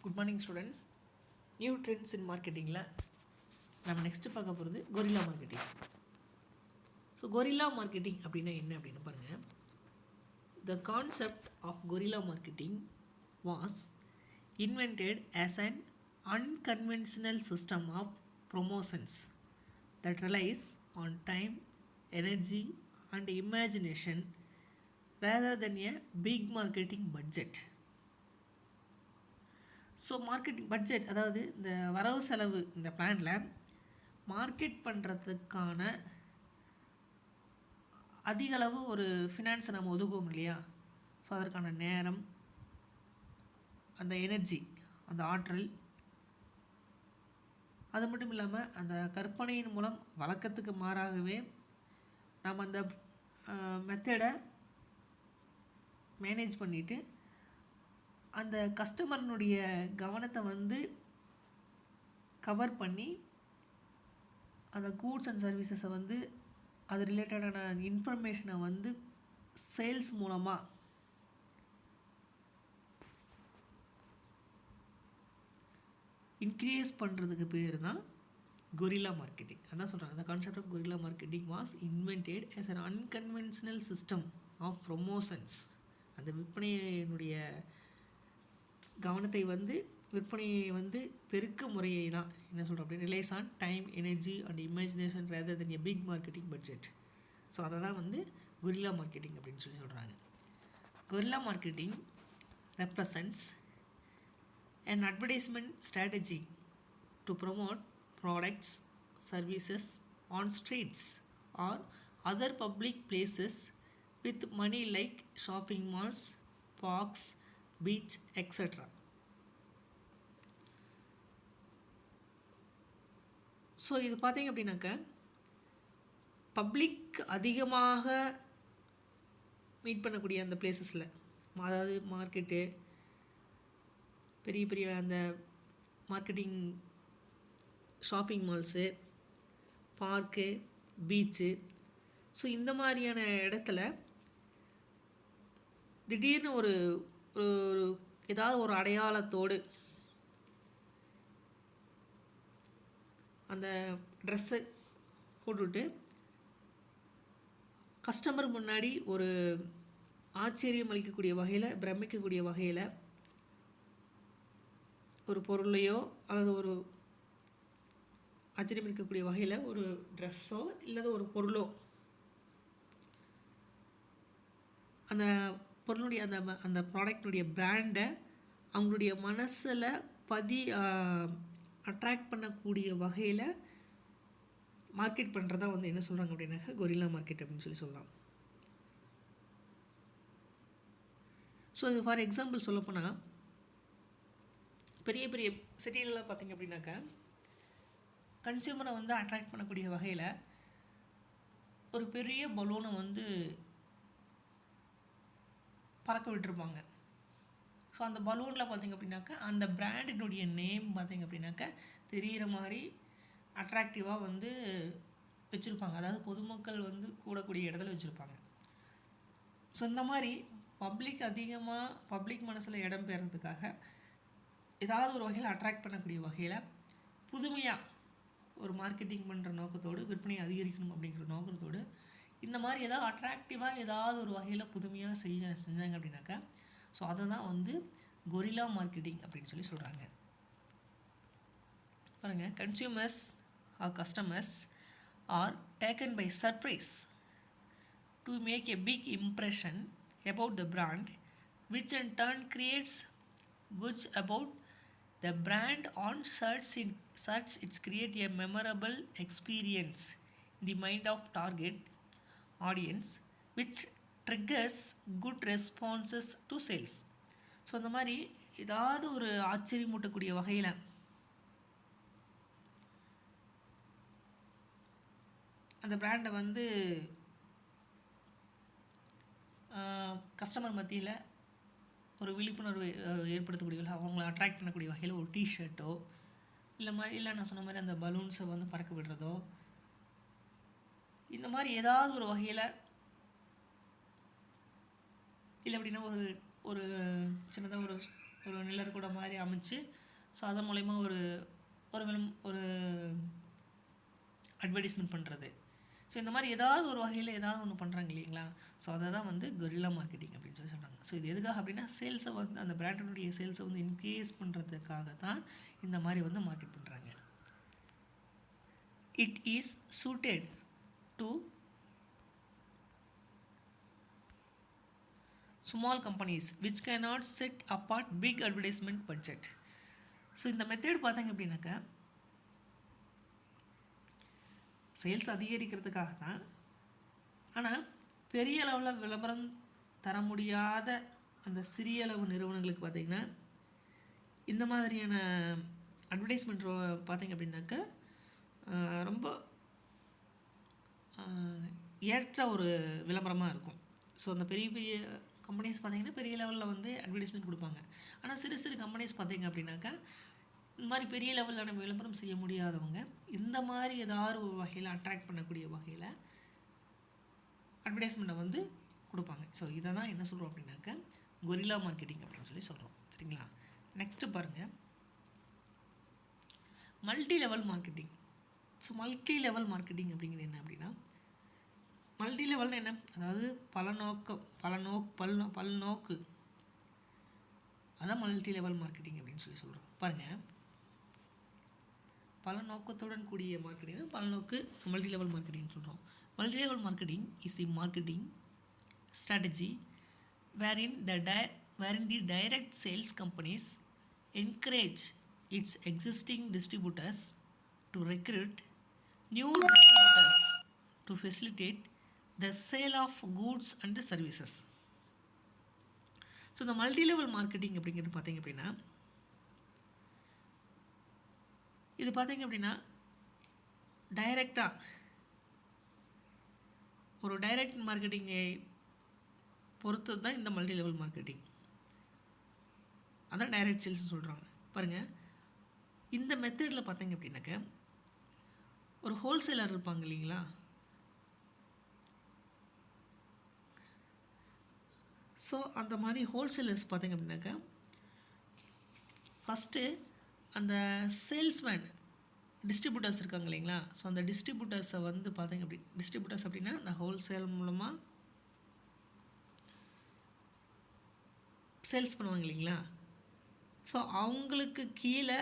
Good morning students. New trends in மார்க்கெட்டிங்கில் நம்ம next பார்க்க போகிறது gorilla marketing. So gorilla marketing அப்படின்னா என்ன அப்படின்னு பாருங்கள். The concept of gorilla marketing was invented as an unconventional system of promotions that relies on time, energy and imagination rather than a big marketing budget. So marketing budget, அதாவது இந்த வரவு செலவு, இந்த பிளானில் மார்க்கெட் பண்ணுறதுக்கான அதிகளவு ஒரு ஃபினான்ஸை நம்ம ஒதுக்குவோம் இல்லையா. ஸோ அதற்கான நேரம், அந்த எனர்ஜி, அந்த ஆற்றல், அது மட்டும் இல்லாமல் அந்த கற்பனையின் மூலம் வழக்கத்துக்கு மாறாகவே நம்ம அந்த மெத்தடை மேனேஜ் பண்ணிவிட்டு அந்த கஸ்டமர்னுடைய கவனத்தை வந்து கவர் பண்ணி அந்த கூட்ஸ் அண்ட் சர்வீசஸை வந்து அது ரிலேட்டடான இன்ஃபர்மேஷனை வந்து சேல்ஸ் மூலமாக இன்க்ரீஸ் பண்ணுறதுக்கு பேர் தான் கொரில்லா மார்க்கெட்டிங். அதான் சொல்கிறாங்க, அந்த concept of gorilla marketing was invented as an unconventional system of promotions. அந்த விற்பனையினுடைய கவனத்தை வந்து விற்பனையை வந்து பெருக்க முறையை தான் என்ன சொல்கிறோம் அப்படி relies on time, energy and imagination rather than a big marketing budget. So அதை தான் வந்து கொரில்லா மார்க்கெட்டிங் அப்படின்னு சொல்லி சொல்கிறாங்க. Guerrilla marketing represents an advertisement strategy to promote products, services on streets or other public places with money like shopping malls, parks, beach, etc. So இது பார்த்தீங்க அப்படின்னாக்க public அதிகமாக மீட் பண்ணக்கூடிய அந்த பிளேசஸில், அதாவது மார்க்கெட்டு, பெரிய பெரிய அந்த marketing, shopping malls, park, beach, so இந்த மாதிரியான இடத்துல திடீர்னு ஒரு ஏதாவது ஒரு அடையாளத்தோடு அந்த ட்ரெஸ்ஸை போட்டுவிட்டு கஸ்டமர் முன்னாடி ஒரு ஆச்சரியம் அளிக்கக்கூடிய வகையில், பிரமிக்கக்கூடிய வகையில் ஒரு பொருளையோ அல்லது ஒரு ஆச்சரியம் இருக்கக்கூடிய வகையில் ஒரு ட்ரெஸ்ஸோ இல்லது ஒரு பொருளோ அந்த பொருளுடைய அந்த ப்ராடக்டினுடைய பிராண்டை அவங்களுடைய மனசில் அட்ராக்ட் பண்ணக்கூடிய வகையில் மார்க்கெட் பண்ணுறதா வந்து என்ன சொல்கிறாங்க அப்படின்னாக்கா கொரில்லா மார்க்கெட் அப்படின்னு சொல்லலாம். ஸோ இது ஃபார் எக்ஸாம்பிள் சொல்லப்போனால் பெரிய பெரிய சிட்டிலலாம் பார்த்திங்க அப்படின்னாக்கா கன்சியூமரை வந்து அட்ராக்ட் பண்ணக்கூடிய வகையில் ஒரு பெரிய பலூனை வந்து பறக்க விட்டுருப்பாங்க. ஸோ அந்த பலூனில் பார்த்திங்க அப்படின்னாக்கா அந்த பிராண்டினுடைய நேம் பார்த்திங்க அப்படின்னாக்கா தெரிகிற மாதிரி அட்ராக்டிவாக வந்து வச்சுருப்பாங்க. அதாவது பொதுமக்கள் வந்து கூடக்கூடிய இடத்துல வச்சுருப்பாங்க. ஸோ இந்த மாதிரி பப்ளிக் மனசில் இடம் பெறதுக்காக ஏதாவது ஒரு வகையில் அட்ராக்ட் பண்ணக்கூடிய வகையில் புதுமையாக ஒரு மார்க்கெட்டிங் பண்ணுற நோக்கத்தோடு, விற்பனையை அதிகரிக்கணும் அப்படிங்கிற நோக்கத்தோடு இந்த மாதிரி ஏதாவது அட்ராக்டிவாக ஏதாவது ஒரு வகையில் புதுமையாக செஞ்சாங்க அப்படின்னாக்கா ஸோ அதை தான் வந்து கொரில்லா மார்க்கெட்டிங் அப்படின்னு சொல்லி சொல்கிறாங்க. பாருங்கள், consumers or customers are taken by surprise to make a big impression about the brand, which in turn creates buzz about the brand on search. It create a memorable experience in the mind of target audience, which triggers good responses to sales. So அந்த மாதிரி ஏதாவது ஒரு ஆச்சரியமூட்டக்கூடிய வகையில் அந்த பிராண்டை வந்து customer மத்தியில் ஒரு விழிப்புணர்வு ஏற்படுத்தக்கூடிய, அவங்கள அட்ராக்ட் பண்ணக்கூடிய வகையில் ஒரு டிஷர்ட்டோ இல்லை நான் சொன்ன மாதிரி அந்த பலூன்ஸை வந்து பறக்க விடுறதோ, இந்த மாதிரி ஏதாவது ஒரு வகையில், இல்லை அப்படின்னா ஒரு சின்னதாக ஒரு நிழற்குடை மாதிரி அமைச்சு, ஸோ அதன் மூலயமா ஒரு ஒரு அட்வர்டைஸ்மெண்ட் பண்ணுறது. ஸோ இந்த மாதிரி ஏதாவது ஒரு வகையில் ஏதாவது ஒன்று பண்ணுறாங்க இல்லைங்களா? ஸோ அதை தான் வந்து கொரில்லா மார்க்கெட்டிங் அப்படின்னு சொல்லி சொல்கிறாங்க. ஸோ இது எதுக்காக அப்படின்னா சேல்ஸை வந்து அந்த பிராண்டினுடைய சேல்ஸை வந்து இன்க்ரீஸ் பண்ணுறதுக்காக தான் இந்த மாதிரி வந்து மார்க்கெட் பண்ணுறாங்க. It is suited to small companies which cannot set apart big advertisement budget. So இந்த மெத்தட் பார்த்தாங்க அப்படின்னாக்கா சேல்ஸ் அதிகரிக்கிறதுக்காக தான். ஆனால் பெரிய அளவில் விளம்பரம் தர முடியாத அந்த சிறிய அளவு நிறுவனங்களுக்கு பார்த்திங்கன்னா இந்த மாதிரியான அட்வர்டைஸ்மெண்ட் பார்த்திங்க அப்படின்னாக்கா ரொம்ப ஏற்ற ஒரு விளம்பரமாக இருக்கும். ஸோ அந்த பெரிய பெரிய கம்பெனிஸ் பார்த்திங்கன்னா பெரிய லெவலில் வந்து அட்வர்டைஸ்மெண்ட் கொடுப்பாங்க. ஆனால் சிறு சிறு கம்பெனிஸ் பார்த்திங்க அப்படின்னாக்கா இந்த மாதிரி பெரிய லெவலில் நம்ம விளம்பரம் செய்ய முடியாதவங்க இந்த மாதிரி ஏதாவது ஒரு வகையில் அட்ராக்ட் பண்ணக்கூடிய வகையில் அட்வர்டைஸ்மெண்ட்டை வந்து கொடுப்பாங்க. ஸோ இதை தான் என்ன சொல்கிறோம் அப்படின்னாக்கா கொரில்லா மார்க்கெட்டிங் அப்படின்னு சொல்லி சொல்கிறோம். சரிங்களா? நெக்ஸ்ட்டு பாருங்கள், multi level marketing. So multi level marketing அப்படிங்கிறது என்ன அப்படின்னா, மல்டி லெவல்னு என்ன, அதாவது பல்நோக்கு அதான் மல்டி லெவல் மார்க்கெட்டிங் அப்படின்னு சொல்லி சொல்கிறோம். பாருங்கள், பல நோக்கத்துடன் கூடிய மார்க்கெட்டிங் தான் பலநோக்கு மல்டி லெவல் மார்க்கெட்டிங் சொல்கிறோம். Multi level marketing is the marketing strategy wherein the direct sales companies encourage its existing distributors to recruit new distributors to facilitate the sale of goods and services. So இந்த multi level marketing அப்படிங்கிறது பார்த்திங்க அப்படின்னா, இது பார்த்திங்க அப்படின்னா டைரெக்டாக ஒரு direct மார்க்கெட்டிங்கை பொறுத்தது தான் இந்த மல்டி லெவல் மார்க்கெட்டிங். அதான் டைரக்ட் சேல்ஸ் சொல்கிறாங்க. பாருங்கள், இந்த மெத்தடில் பார்த்திங்க அப்படின்னாக்க ஒரு ஹோல்சேலர் இருப்பாங்க இல்லைங்களா? ஸோ அந்த மாதிரி ஹோல்சேலர்ஸ் பார்த்திங்க அப்படின்னாக்கா ஃபஸ்ட்டு அந்த சேல்ஸ்மேன் டிஸ்ட்ரிபியூட்டர்ஸ் இருக்காங்க இல்லைங்களா? ஸோ அந்த டிஸ்ட்ரிபியூட்டர்ஸை வந்து பார்த்திங்க டிஸ்ட்ரிபியூட்டர்ஸ் அப்படின்னா அந்த ஹோல்சேல் மூலமாக சேல்ஸ் பண்ணுவாங்க இல்லைங்களா? ஸோ அவங்களுக்கு கீழே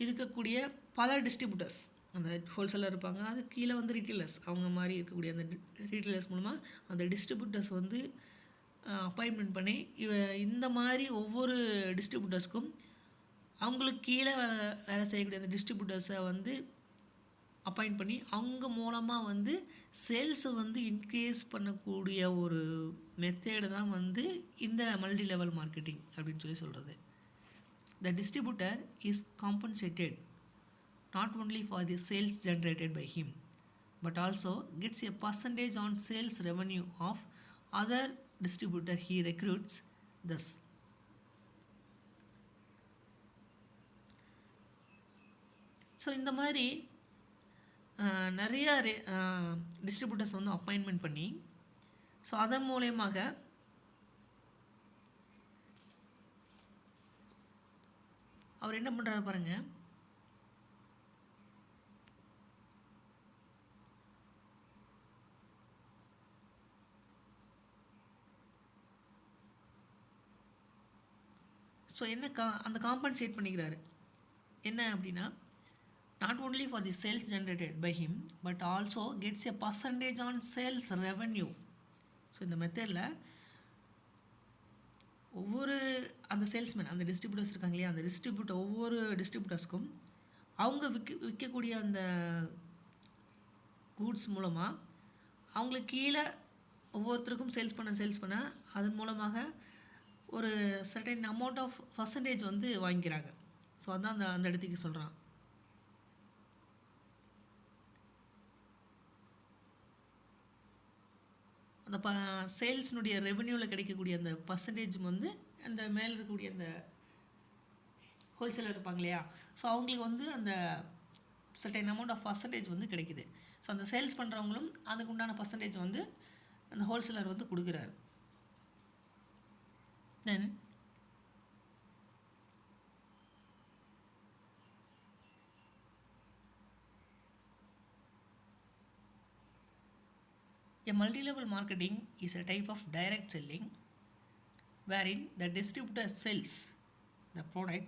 இருக்கக்கூடிய பல டிஸ்ட்ரிபியூட்டர்ஸ், அந்த ஹோல்சேலர் இருப்பாங்க, அது கீழே வந்து ரீட்டெயிலர்ஸ், அவங்க மாதிரி இருக்கக்கூடிய அந்த ரீட்டெயிலர்ஸ் மூலமாக அந்த டிஸ்ட்ரிபியூட்டர்ஸ் வந்து அப்பாயின்மெண்ட் பண்ணி இந்த மாதிரி ஒவ்வொரு டிஸ்ட்ரிபியூட்டர்ஸ்க்கும் அவங்களுக்கு கீழே வேலை செய்யக்கூடிய அந்த டிஸ்ட்ரிபியூட்டர்ஸை வந்து அப்பாயிண்ட் பண்ணி அவங்க மூலமாக வந்து சேல்ஸை வந்து இன்க்ரீஸ் பண்ணக்கூடிய ஒரு மெத்தேடு தான் வந்து இந்த மல்டி லெவல் மார்க்கெட்டிங் அப்படின்னு சொல்லி சொல்கிறது. The distributor is compensated not only for the sales generated by him but also gets a percentage on sales revenue of other distributor he recruits thus. So இந்த மாதிரி நிறைய distributors வந்து appointment பண்ணி so அதன் மூலயமாக அவர் என்ன பண்ணுறாரு பாருங்கள், ஸோ என்ன அந்த காம்பன்சேட் பண்ணிக்கிறாரு என்ன அப்படின்னா, not only for the sales generated by him but also gets a percentage on sales revenue. So இந்த மெத்தடில் ஒவ்வொரு அந்த சேல்ஸ்மேன் அந்த டிஸ்ட்ரிபியூட்டர்ஸ் இருக்காங்க இல்லையா, அந்த ஒவ்வொரு டிஸ்ட்ரிபியூட்டர்ஸ்க்கும் அவங்க விற்கக்கூடிய அந்த கூட்ஸ் மூலமாக அவங்களுக்கு கீழே ஒவ்வொருத்தருக்கும் சேல்ஸ் பண்ண அதன் மூலமாக ஒரு சர்டன் அமௌண்ட் ஆஃப் பர்சன்டேஜ் வந்து வாங்கிக்கிறாங்க. ஸோ அதான் அந்த இடத்துக்கு சொல்கிறான். அந்த சேல்ஸ்னுடைய ரெவன்யூவில் கிடைக்கக்கூடிய அந்த பர்சன்டேஜ் வந்து அந்த மேலே இருக்கக்கூடிய அந்த ஹோல்சேலர் இருப்பாங்க இல்லையா, ஸோ அவங்களுக்கு வந்து அந்த சர்டன் அமௌண்ட் ஆஃப் பர்சன்டேஜ் வந்து கிடைக்குது. ஸோ அந்த சேல்ஸ் பண்ணுறவங்களும் அதுக்கு உண்டான பர்சன்டேஜ் வந்து அந்த ஹோல்சேலர் வந்து கொடுக்குறாரு. தென் A multi-level marketing is a type of direct selling wherein the distributor sells the product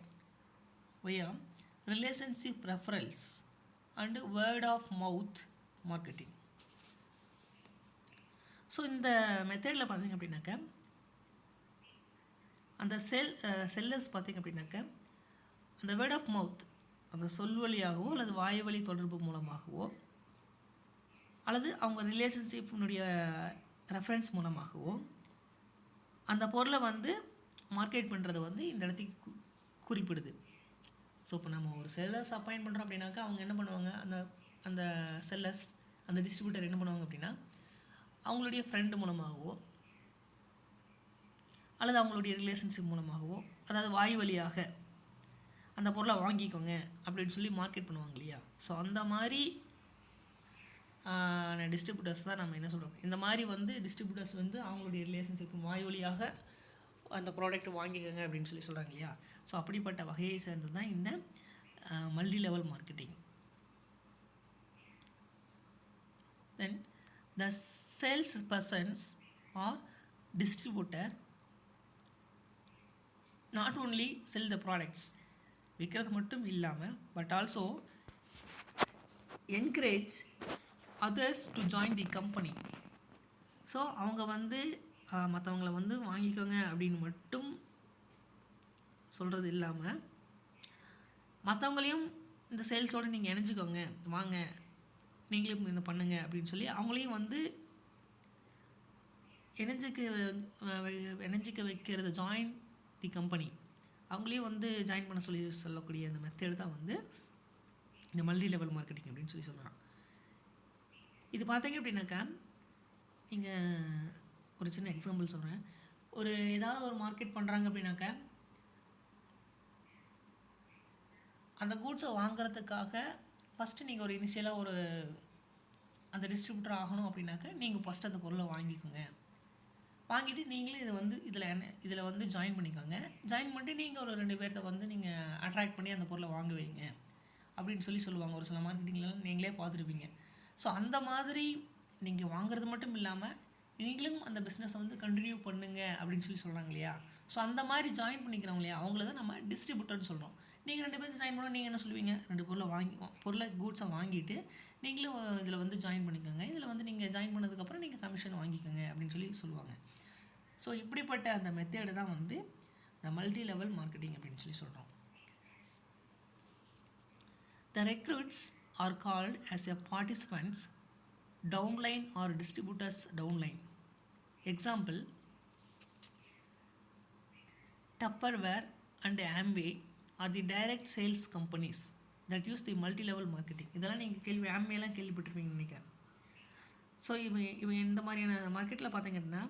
via relationship referrals and word of mouth marketing. So இந்த மெத்தடில் பார்த்திங்க அப்படின்னாக்க அந்த செல்லர்ஸ் பார்த்திங்க அப்படின்னாக்க அந்த வேர்ட் ஆஃப் மவுத் அந்த சொல் வழியாகவோ அல்லது வாய் வழி தொடர்பு மூலமாகவோ அல்லது அவங்க ரிலேஷன்ஷிப்னுடைய ரெஃபரன்ஸ் மூலமாகவோ அந்த பொருளை வந்து மார்க்கெட் பண்ணுறது வந்து இந்த இடத்துக்கு குறிப்பிடுது. ஸோ இப்போ நம்ம ஒரு செல்லர்ஸ் அப்பாயிண்ட் பண்ணுறோம் அப்படின்னாக்கா அவங்க என்ன பண்ணுவாங்க, அந்த அந்த செல்லர்ஸ் அந்த டிஸ்ட்ரிபியூட்டர் என்ன பண்ணுவாங்க அப்படின்னா அவங்களுடைய ஃப்ரெண்டு மூலமாகவோ அல்லது அவங்களுடைய ரிலேஷன்ஷிப் மூலமாகவோ அதாவது வாய் வழியாக அந்த பொருளை வாங்கிக்கோங்க அப்படின்னு சொல்லி மார்க்கெட் பண்ணுவாங்க இல்லையா. ஸோ அந்த மாதிரி டிஸ்ட்ரிபியூட்டர்ஸ் தான் நம்ம என்ன சொல்கிறோம், இந்த மாதிரி வந்து டிஸ்ட்ரிபியூட்டர்ஸ் வந்து அவங்களுடைய ரிலேஷன்ஷிப் வாய் வழியாக அந்த ப்ராடக்ட் வாங்கிக்கோங்க அப்படின்னு சொல்லி சொல்கிறாங்க இல்லையா. ஸோ அப்படிப்பட்ட வகையை சேர்ந்தது தான் இந்த multi level marketing. Then the sales persons R distributor not only sell the products, விற்கிறது மட்டும் இல்லாமல் but also encourage others to join the company. So அவங்க வந்து மற்றவங்கள வந்து வாங்கிக்கோங்க அப்படின்னு மட்டும் சொல்கிறது இல்லாமல் மற்றவங்களையும் இந்த சேல்ஸோடு நீங்கள் இணைஞ்சிக்கோங்க, வாங்க நீங்களும் இந்த பண்ணுங்க அப்படின்னு சொல்லி அவங்களையும் வந்து இணைஞ்சிக்க வைக்கிறது, ஜாயின் தி கம்பெனி, அவங்களையும் வந்து ஜாயின் பண்ண சொல்லக்கூடிய அந்த மெத்தேடு தான் வந்து இந்த மல்டி லெவல் மார்க்கெட்டிங் அப்படின்னு சொல்லி சொல்கிறான். இது பார்த்தீங்க அப்படின்னாக்கா நீங்கள் ஒரு சின்ன எக்ஸாம்பிள் சொல்கிறேன். ஒரு ஏதாவது ஒரு மார்க்கெட் பண்ணுறாங்க அப்படின்னாக்கா அந்த கூட்ஸை வாங்குறதுக்காக ஃபஸ்ட்டு நீங்கள் ஒரு இனிஷியலாக ஒரு அந்த டிஸ்ட்ரிபியூட்டர் ஆகணும் அப்படின்னாக்கா நீங்கள் ஃபஸ்ட்டு அந்த பொருளை வாங்கிக்கோங்க, வாங்கிட்டு நீங்களே இதில் வந்து ஜாயின் பண்ணிக்கோங்க. ஜாயின் பண்ணிட்டு நீங்கள் ஒரு 2 பேர்த்த வந்து நீங்கள் அட்ராக்ட் பண்ணி அந்த பொருளை வாங்க வைங்க அப்படின்னு சொல்லுவாங்க. ஒரு சில மார்க்கெட்டிங்லாம் நீங்களே பார்த்துருப்பீங்க. ஸோ அந்த மாதிரி நீங்கள் வாங்குறது மட்டும் இல்லாமல் நீங்களும் அந்த பிஸ்னஸை வந்து கண்டினியூ பண்ணுங்க அப்படின்னு சொல்கிறாங்க இல்லையா. ஸோ அந்த மாதிரி ஜாயின் பண்ணிக்கிறவங்க இல்லையா, அவங்கள தான் நம்ம டிஸ்ட்ரிபியூட்டர்னு சொல்கிறோம். நீங்கள் 2 பேர் ஜாயின் பண்ணோம், நீங்கள் என்ன சொல்லுவீங்க, 2 பொருளை கூட்ஸை வாங்கிட்டு நீங்களும் இதில் வந்து ஜாயின் பண்ணிக்கோங்க, இதில் வந்து நீங்கள் ஜாயின் பண்ணதுக்கப்புறம் நீங்கள் கமிஷன் வாங்கிக்கோங்க அப்படின்னு சொல்லுவாங்க. ஸோ இப்படிப்பட்ட அந்த மெத்தேடு தான் வந்து இந்த மல்டி லெவல் மார்க்கெட்டிங் அப்படின்னு சொல்கிறோம். The recruits are called as a participants downline or distributors downline. Example, Tupperware and Amway are the direct sales companies that use the multi-level marketing. இதெல்லாம் நீங்கள் ஆம்வேலாம் கேள்விப்பட்டிருப்பீங்கன்னு நினைக்கிறேன். ஸோ இவங்க இந்த மாதிரியான மார்க்கெட்டில் பார்த்தீங்கன்னா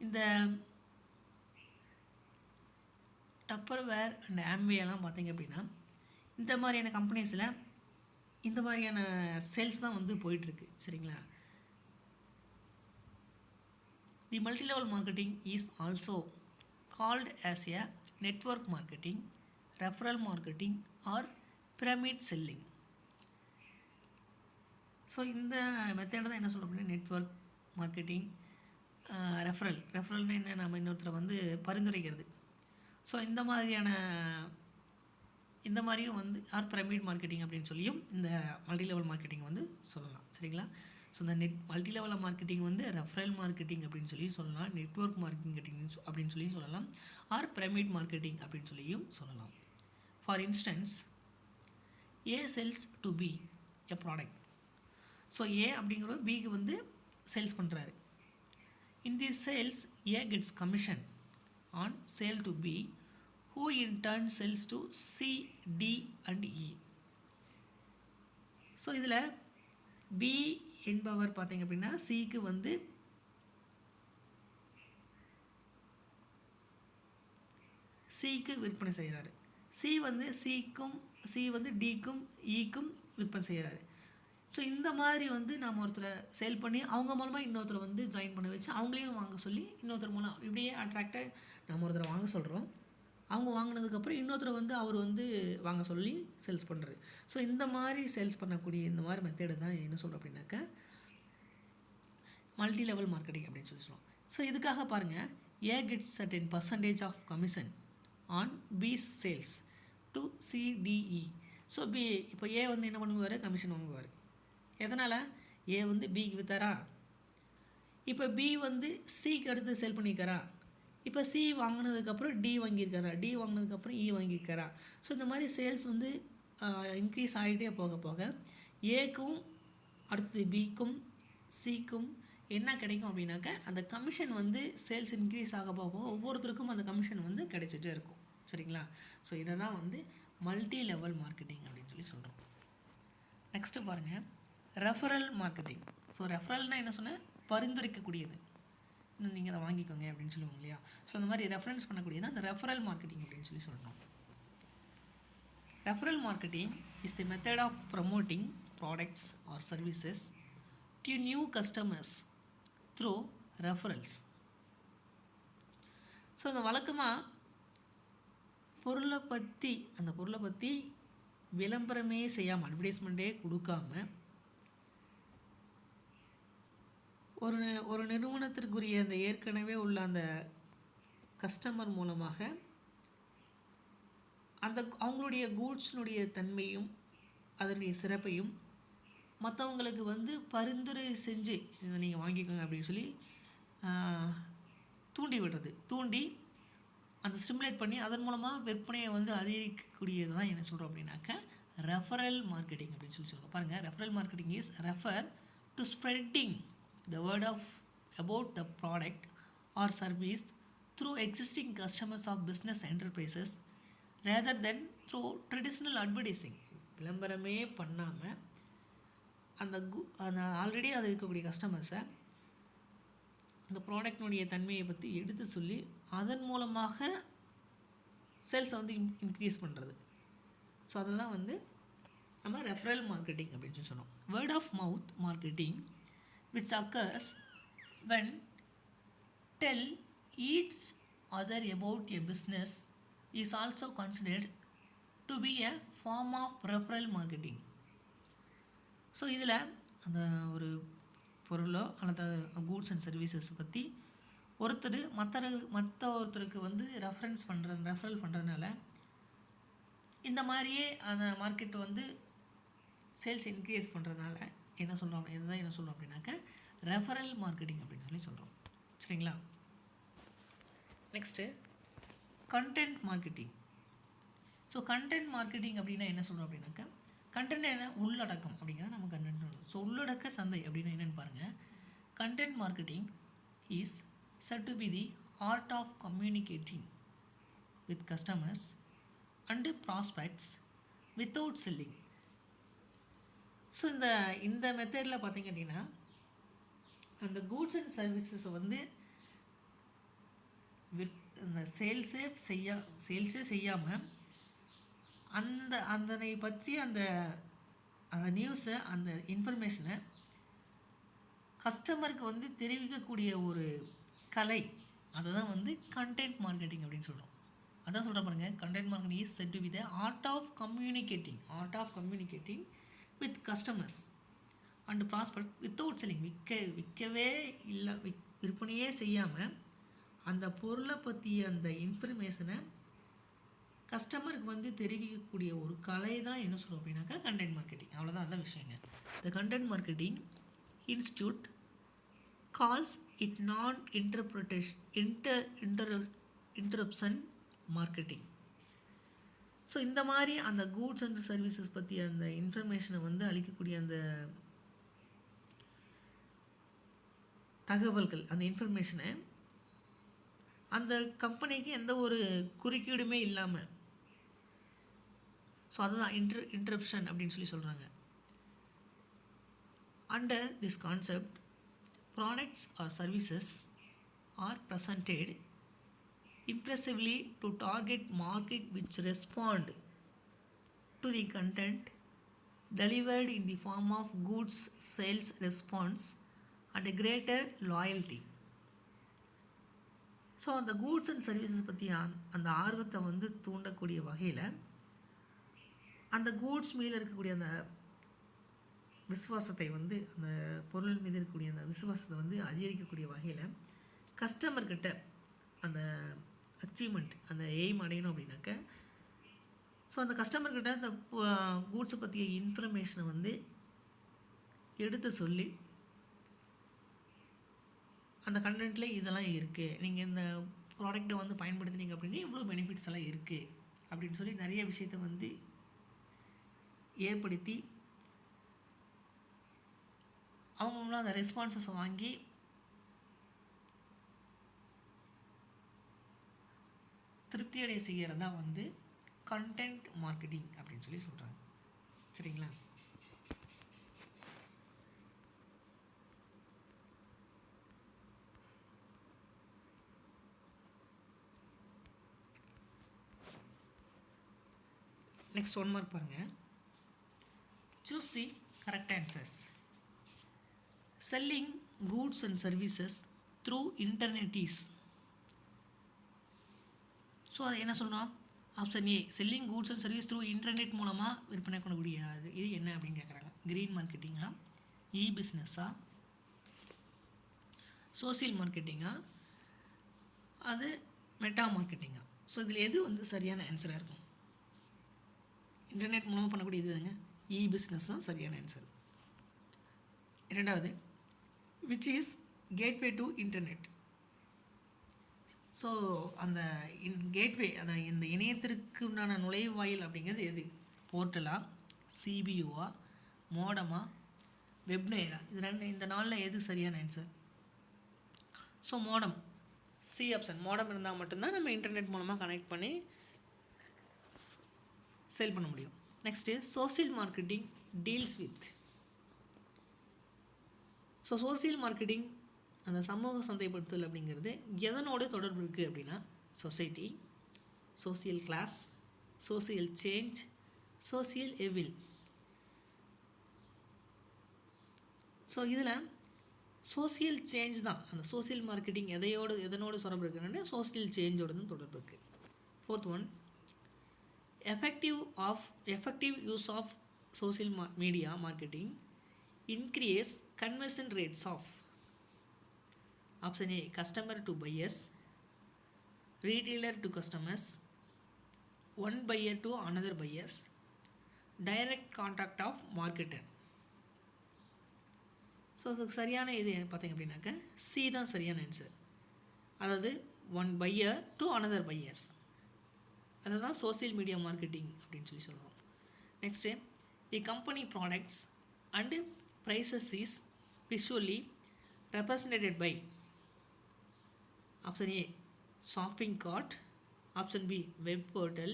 இந்த டப்பர்வேர் அண்ட் ஆம்வேலாம் பார்த்தீங்க அப்படின்னா இந்த மாதிரியான கம்பெனிஸில் இந்த மாதிரியான சேல்ஸ் தான் வந்து போயிட்டுருக்கு. சரிங்களா. தி multi level marketing is also called as a network marketing, referral marketing R pyramid selling. So இந்த மெத்தேடு தான் என்ன சொல்கிறோம் அப்படின்னா நெட்வொர்க் மார்க்கெட்டிங், ரெஃபரல்னு என்ன, நம்ம இன்னொருத்தரை வந்து பரிந்துரைக்கிறது. ஸோ இந்த மாதிரியும் வந்து ஆர் பிரமிட் மார்க்கெட்டிங் அப்படின்னு சொல்லியும் இந்த மல்டி லெவல் மார்க்கெட்டிங் வந்து சொல்லலாம். சரிங்களா. ஸோ இந்த மல்டி லெவல் மார்க்கெட்டிங் வந்து ரெஃபரல் மார்க்கெட்டிங் அப்படின்னு சொல்லி சொல்லலாம், நெட்வொர்க் மார்க்கெட்டிங் அப்படின்னு சொல்லி சொல்லலாம், ஆர் பிரமிட் மார்க்கெட்டிங் அப்படின்னு சொல்லியும் சொல்லலாம். For instance, A sells to B a product. So A அப்படிங்கிற பிக்கு வந்து சேல்ஸ் பண்ணுறாரு. In the sales A gets commission on sale to B, who in turn sells to C, D and E. So இதில் B என்பவர் பார்த்தீங்க அப்படின்னா சிக்கு வந்து சிக்கு விற்பனை செய்கிறாரு, சி வந்து டிக்கும் ஈக்கும் விற்பனை செய்கிறாரு. ஸோ இந்த மாதிரி வந்து நம்ம ஒருத்தரை சேல் பண்ணி அவங்க மூலமாக இன்னொருத்தரை வந்து ஜாயின் பண்ண வச்சு அவங்களையும் வாங்க சொல்லி இன்னொருத்தர் மூலம் இப்படியே அட்ராக்டாக நம்ம ஒருத்தரை வாங்க சொல்கிறோம். அவங்க வாங்கினதுக்கப்புறம் இன்னொருத்தரை வந்து அவர் வந்து வாங்க சொல்லி சேல்ஸ் பண்ணுறாரு. ஸோ இந்த மாதிரி சேல்ஸ் பண்ணக்கூடிய இந்த மாதிரி மெத்தேடு தான் என்ன சொல்கிறோம் அப்படின்னாக்கா மல்டி லெவல் மார்க்கெட்டிங் அப்படின்னு சொல்லி சொல்லுவோம். ஸோ இதுக்காக பாருங்கள், A gets certain percentage of commission on B sales to C D E. So இப்போ ஏ வந்து என்ன பண்ணுவார், கமிஷன் வாங்குவார். எதனால்? ஏ வந்து பிக்கு விற்றாரா, இப்போ பி வந்து சிக்கு அடுத்து சேல் பண்ணியிருக்காரா, இப்போ சி வாங்கினதுக்கப்புறம் டி வாங்கியிருக்காரா, டி வாங்கினதுக்கப்புறம் இ வாங்கியிருக்காரா. ஸோ இந்த மாதிரி சேல்ஸ் வந்து இன்க்ரீஸ் ஆகிட்டே போக போக ஏக்கும் அடுத்தது பிக்கும் சிக்கும் என்ன கிடைக்கும் அப்படின்னாக்க அந்த கமிஷன் வந்து சேல்ஸ் இன்க்ரீஸ் ஆக போக ஒவ்வொருத்தருக்கும் அந்த கமிஷன் வந்து கிடைச்சிட்டே இருக்கும். சரிங்களா? ஸோ இதை தான் வந்து மல்டி லெவல் மார்க்கெட்டிங் அப்படின்னு சொல்லி சொல்கிறோம். நெக்ஸ்ட்டு பாருங்கள், ரெஃபரல் மார்க்கெட்டிங். ஸோ ரெஃபரல்னால் என்ன சொன்னால், பரிந்துரைக்கக்கூடியது, இன்னும் நீங்கள் அதை வாங்கிக்கோங்க அப்படின்னு சொல்லுவாங்க இல்லையா. ஸோ அந்த மாதிரி ரெஃபரன்ஸ் பண்ணக்கூடியது அந்த ரெஃபரல் மார்க்கெட்டிங் அப்படின்னு சொல்லி சொல்கிறோம். Referral marketing is the method of promoting products or services to new customers through referrals. So இந்த வழக்கமாக அந்த பொருளை பற்றி விளம்பரமே செய்யாமல், அட்வர்டைஸ்மெண்ட்டே கொடுக்காம ஒரு நிறுவனத்திற்குரிய அந்த ஏற்கனவே உள்ள அந்த கஸ்டமர் மூலமாக அவங்களுடைய கூட்ஸினுடைய தன்மையும் அதனுடைய சிறப்பையும் மற்றவங்களுக்கு வந்து பரிந்துரை செஞ்சு இதை நீங்கள் வாங்கிக்கோங்க அப்படின்னு சொல்லி தூண்டி அந்த ஸ்டிமுலேட் பண்ணி அதன் மூலமாக விற்பனையை வந்து அதிகரிக்கக்கூடியது தான் என்ன சொல்கிறோம் அப்படின்னாக்க ரெஃபரல் மார்க்கெட்டிங் அப்படின்னு சொல்லி சொல்கிறோம். பாருங்கள், referral marketing is refer to spreading the word about the product or service through existing customers of business enterprises rather than through traditional advertising. விளம்பரமே பண்ணாமல் அந்த ஆல்ரெடி அது இருக்கக்கூடிய கஸ்டமர்ஸை அந்த ப்ராடக்டினுடைய தன்மையை பற்றி எடுத்து சொல்லி அதன் மூலமாக சேல்ஸை வந்து இன்க்ரீஸ் பண்ணுறது. ஸோ அதுதான் வந்து நம்ம ரெஃபரல் மார்க்கெட்டிங் அப்படின்னு சொல்லி சொன்னோம். Word of mouth marketing which occurs when tell each other about a business is also considered to be a form of referral marketing. So இதில் அந்த ஒரு பொருளோ அல்லது கூட்ஸ் அண்ட் சர்வீசஸ் பற்றி ஒருத்தருக்கு வந்து ரெஃபரல் பண்ணுறதுனால இந்த மாதிரியே அந்த மார்க்கெட் வந்து சேல்ஸ் இன்க்ரீஸ் பண்ணுறதுனால என்ன சொல்கிறோம், இதுதான் என்ன சொல்கிறோம் அப்படின்னாக்க ரெஃபரல் மார்க்கெட்டிங் அப்படின்னு சொல்லி சொல்கிறோம். சரிங்களா? Next content marketing. So content marketing அப்படின்னா என்ன சொல்கிறோம் அப்படின்னாக்க, கண்டென்ட் என்ன, உள்ளடக்கம் அப்படிங்கிறத நம்ம கண்டென்ட் சொல்கிறோம். ஸோ உள்ளடக்க சந்தை அப்படின்னா என்னென்னு பாருங்கள். Content marketing is said to be the art of communicating with customers and prospects without selling. So இந்த மெத்தடில் பார்த்திங்க அப்படின்னா அந்த கூட்ஸ் அண்ட் சர்வீசஸை வந்து அந்த சேல்ஸே செய்யாமல் அதனை பற்றி அந்த நியூஸை, அந்த இன்ஃபர்மேஷனை கஸ்டமருக்கு வந்து தெரிவிக்கக்கூடிய ஒரு கலை, அதை தான் வந்து கண்டென்ட் மார்க்கெட்டிங் அப்படின்னு சொல்கிறோம். அதான் சொல்கிறேன் பாருங்கள், content marketing is said to be the art of communicating with customers and prospect without selling. விற்கவே இல்லை, விற்பனையே செய்யாமல் அந்த பொருளை பற்றிய அந்த இன்ஃபர்மேஷனை கஸ்டமருக்கு வந்து தெரிவிக்கக்கூடிய ஒரு கலை தான் என்ன சொல்கிறோம் அப்படின்னாக்கா கண்டென்ட் மார்க்கெட்டிங். அவ்வளோதான், அதான் விஷயங்க. The content marketing institute calls it interruption marketing. So இந்த மாதிரி அந்த கூட்ஸ் அண்ட் சர்வீசஸ் பற்றி அந்த இன்ஃபர்மேஷனை வந்து அளிக்கக்கூடிய அந்த தகவல்கள், அந்த இன்ஃபர்மேஷனை அந்த கம்பெனிக்கு எந்த ஒரு குறுக்கீடுமே இல்லாமல், ஸோ அதுதான் இன்டரப்ஷன் அப்படின்னு சொல்லி சொல்கிறாங்க. Under this concept products or services are presented impressively to target market which respond to the content delivered in the form of goods sales response and a greater loyalty. So அந்த goods and services பற்றி அந்த ஆர்வத்தை வந்து தூண்டக்கூடிய வகையில் அந்த goods மேலே இருக்கக்கூடிய அந்த விசுவாசத்தை வந்து அந்த பொருள் மீது இருக்கக்கூடிய அந்த விசுவாசத்தை வந்து அதிகரிக்கக்கூடிய வகையில் கஸ்டமர்கிட்ட அந்த அச்சீவ்மெண்ட் அந்த எய்ம் அடையணும் அப்படின்னாக்க, ஸோ அந்த கஸ்டமர்கிட்ட அந்த கூட்ஸை பற்றிய இன்ஃபர்மேஷனை வந்து எடுத்து சொல்லி அந்த கண்டென்ட்டில் இதெல்லாம் இருக்குது, நீங்கள் இந்த ப்ராடக்ட்டை வந்து பயன்படுத்தினீங்க அப்படின்னா இவ்வளோ பெனிஃபிட்ஸ் எல்லாம் இருக்குது அப்படின்னு சொல்லி நிறைய விஷயத்த வந்து ஏற்படுத்தி அவங்களும் அந்த ரெஸ்பான்சஸை வாங்கி திருப்தியடைய செய்கிறது தான் வந்து கண்டென்ட் மார்க்கெட்டிங் அப்படின்னு சொல்லி சொல்கிறாங்க. சரிங்களா? நெக்ஸ்ட் 1 மார்க் பாருங்கள். Choose the correct answers. Selling goods and services through internet is. So அது என்ன சொல்கிறோம்? Option A, selling goods and service through internet மூலமாக விற்பனை பண்ணக்கூடிய இது என்ன அப்படின்னு கேட்குறாங்க. க்ரீன் மார்க்கெட்டிங்கா, இ பிஸ்னஸா, சோசியல் மார்க்கெட்டிங்கா, அது மெட்டா மார்க்கெட்டிங்கா? ஸோ இதில் எது வந்து சரியான ஆன்சராக இருக்கும்? இன்டர்நெட் மூலமாக பண்ணக்கூடிய இதுங்க இ பிஸ்னஸ் தான் சரியான ஆன்சர். இரண்டாவது, which is gateway to internet. So அந்த கேட்வே, அந்த இந்த இணையத்திற்கு உண்டான நுழைவாயில் அப்படிங்கிறது எது? போர்ட்டலா, சிபியூவா, மோடமா, வெப்லேயரா? இந்த நாளில் எது சரியான answer? So modem, C option. Modem இருந்தால் மட்டும்தான் நம்ம இன்டர்நெட் மூலமாக கனெக்ட் பண்ணி சேல் பண்ண முடியும். Next, social marketing deals with. So social marketing அந்த சமூக சந்தைப்படுத்தல் அப்படிங்கிறது எதனோட தொடர்பு இருக்குது அப்படின்னா, society, social class, social change, social evil. So இதில் சோசியல் சேஞ்ச் தான் அந்த சோசியல் மார்க்கெட்டிங் எதனோடு தொடர்பு இருக்குன்னா சோசியல் சேஞ்சோடு தான் தொடர்பு இருக்குது. 4th one, effective use of social media marketing increase conversion rates of. Option A, customer to buyers, retailer to customers, one buyer to another buyers, direct contact of marketer. So அதுக்கு சரியான இது பார்த்தீங்க அப்படின்னாக்க C தான் சரியான answer. அதாவது one buyer to another buyers, அதுதான் social media marketing அப்படின்னு சொல்லி சொல்கிறோம். Next, a company products and prices is visually represented by. Option A, shopping cart. Option B, web portal.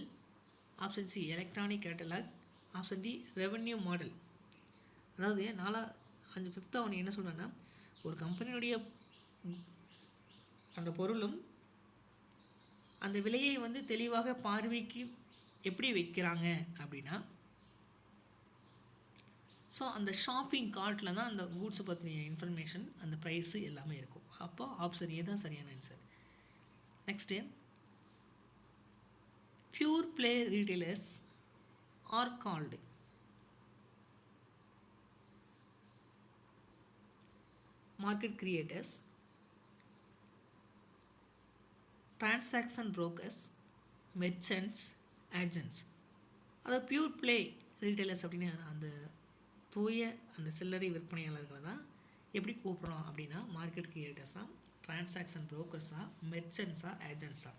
Option C, electronic catalog. Option D, revenue model. அதாவது 5th அவன் என்ன சொல்கிறான்னா, ஒரு கம்பெனியுடைய அந்த பொருளும் அந்த விலையை வந்து தெளிவாக பார்வைக்கு எப்படி வைக்கிறாங்க அப்படின்னா, ஸோ அந்த ஷாப்பிங் கார்ட்டில் தான் அந்த கூட்ஸை பற்றின இன்ஃபர்மேஷன், அந்த ப்ரைஸு எல்லாமே இருக்கும். அப்போ ஆப்ஷன் ஏ தான் சரியான answer. Next, pure play retailers are called. Market creators, transaction brokers, merchants, agents. அதாவது பியூர் பிளே ரீட்டைலர்ஸ் அப்படின்னு அந்த தூய அந்த சில்லறை விற்பனையாளர்களை தான் எப்படி கூப்பிட்றோம் அப்படின்னா மார்க்கெட் கிரியேட்டர்ஸாக, டிரான்சாக்ஷன் புரோக்கர்ஸாக, மெர்ச்சன்ட்ஸாக, ஏஜென்ட்ஸாக.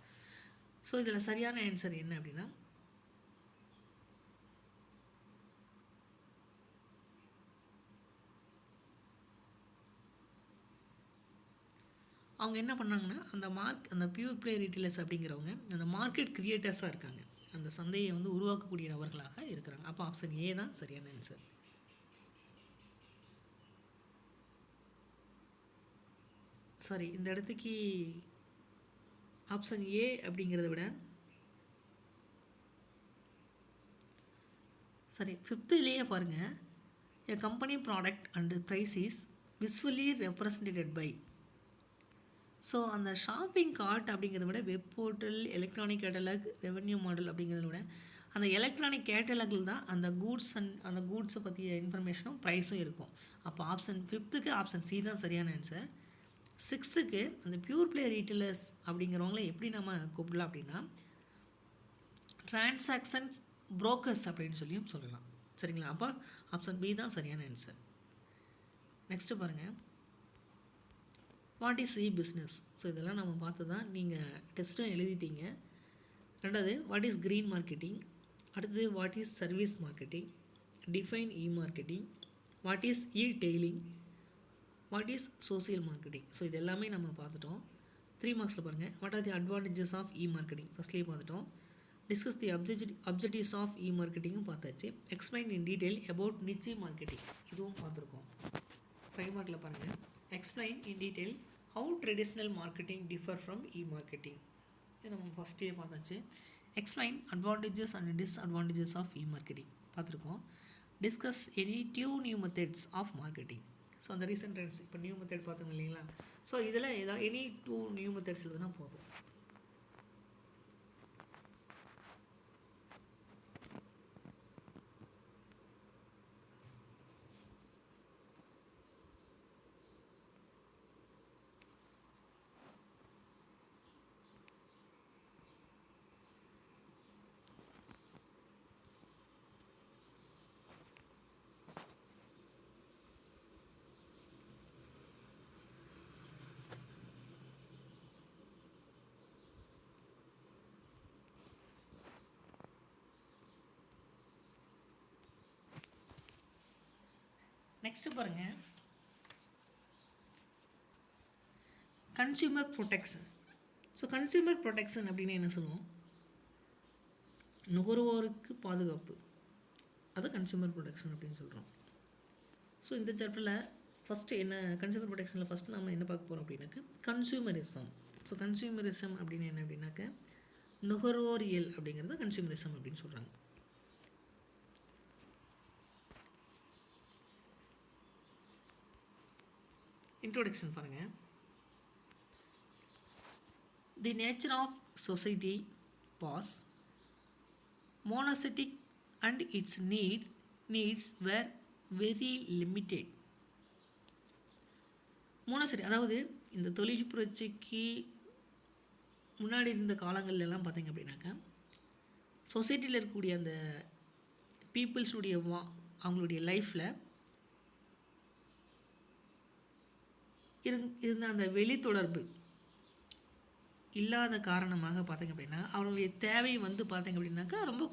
ஸோ இதில் சரியான ஆன்சர் என்ன அப்படின்னா அவங்க என்ன பண்ணாங்கன்னா அந்த பியூர் பிளே ரீட்டைலர்ஸ் அப்படிங்கிறவங்க அந்த மார்க்கெட் கிரியேட்டர்ஸாக இருக்காங்க, அந்த சந்தையை வந்து உருவாக்கக்கூடிய நபர்களாக இருக்கிறாங்க. அப்போ ஆப்ஷன் ஏ தான் சரியான ஆன்சர். சாரி, இந்த இடத்துக்கு ஆப்ஷன் ஏ அப்படிங்கிறத விட சரி 5th பாருங்கள், a company product and price is visually represented by. So அந்த ஷாப்பிங் கார்ட் அப்படிங்கிறத விட web portal, electronic catalogue, revenue model அப்படிங்கிறத விட அந்த எலக்ட்ரானிக் கேட்டலாகில் தான் அந்த கூட்ஸை பற்றிய இன்ஃபர்மேஷனும் ப்ரைஸும் இருக்கும். அப்போ ஆப்ஷன் 5க்கு ஆப்ஷன் சி தான் சரியான ஆன்சர். 6க்கு அந்த பியூர் பிளே ரீட்டெயிலர்ஸ் அப்படிங்கிறவங்கள எப்படி நம்ம கூப்பிடலாம் அப்படின்னா டிரான்சாக்ஷன்ஸ் புரோக்கர்ஸ் அப்படின்னு சொல்லியும் சொல்லலாம். சரிங்களா? அப்போ ஆப்ஷன் பி தான் சரியான ஆன்சர். நெக்ஸ்ட்டு பாருங்கள், வாட் இஸ் பிஸ்னஸ். ஸோ இதெல்லாம் நம்ம பார்த்து தான் நீங்கள் டெஸ்ட்டும் எழுதிட்டீங்க. ரெண்டாவது, வாட் இஸ் க்ரீன் மார்க்கெட்டிங். அடுத்தது, what is service marketing. Define marketing. What is tailing. What is social marketing. So இது எல்லாமே நம்ம பார்த்துட்டோம். 3 மார்க்ஸில் பாருங்கள், what are the advantages of marketing ஃபஸ்ட்லேயே பார்த்துட்டோம். டிஸ்கஸ் தி அப்ஜெக்டிவ்ஸ் ஆஃப் மார்க்கெட்டிங்கும் பார்த்தாச்சு. Explain in detail about niche marketing இதுவும் பார்த்துருக்கோம். 5 மார்க்கில் பாருங்கள், explain in detail how traditional marketing differ from marketing இது நம்ம ஃபஸ்ட்டே பார்த்தாச்சு. Explain advantages and disadvantages of marketing பார்த்துருக்கோம். Discuss any new methods of marketing. So அந்த ரீசன்ட் ட்ரெண்ட்ஸ் இப்போ நியூ மெத்தட் பார்த்தோம் இல்லைங்களா. ஸோ இதில் ஏதாவது எனி 2 நியூ மெத்தட்ஸ் எழுதுனா போதும். நெக்ஸ்ட்டு பாருங்கள், consumer protection. So consumer protection அப்படின்னு என்ன சொல்லுவோம், நுகர்வோருக்கு பாதுகாப்பு, அது கன்சியூமர் ப்ரொடெக்ஷன் அப்படின்னு சொல்கிறோம். ஸோ இந்த சாப்டரில் ஃபஸ்ட்டு என்ன கன்சியூமர் ப்ரொடெக்ஷனில் ஃபஸ்ட்டு நம்ம என்ன பார்க்க போகிறோம் அப்படின்னாக்க கன்சியூமரிசம். ஸோ கன்சியூமரிசம் அப்படின்னு என்ன அப்படின்னாக்க நுகர்வோரியல் அப்படிங்கிறது கன்சியூமரிசம் அப்படின்னு சொல்கிறாங்க. இன்ட்ரோடக்ஷன் பாருங்கள். The nature of society was monotheistic and its needs were very limited. Monotheistic அதாவது இந்த தொழில் புரட்சிக்கு முன்னாடி இருந்த காலங்கள்லாம் பார்த்தீங்க அப்படின்னாக்கா சொசைட்டியில் இருக்கக்கூடிய அந்த பீப்புள்ஸுடைய அவங்களுடைய லைஃப்பில் இருந்த அந்த வெளித்தொடர்பு இல்லாத காரணமாக பார்த்திங்க அப்படின்னா அவங்களுடைய தேவை வந்து பார்த்திங்க அப்படின்னாக்கா ரொம்ப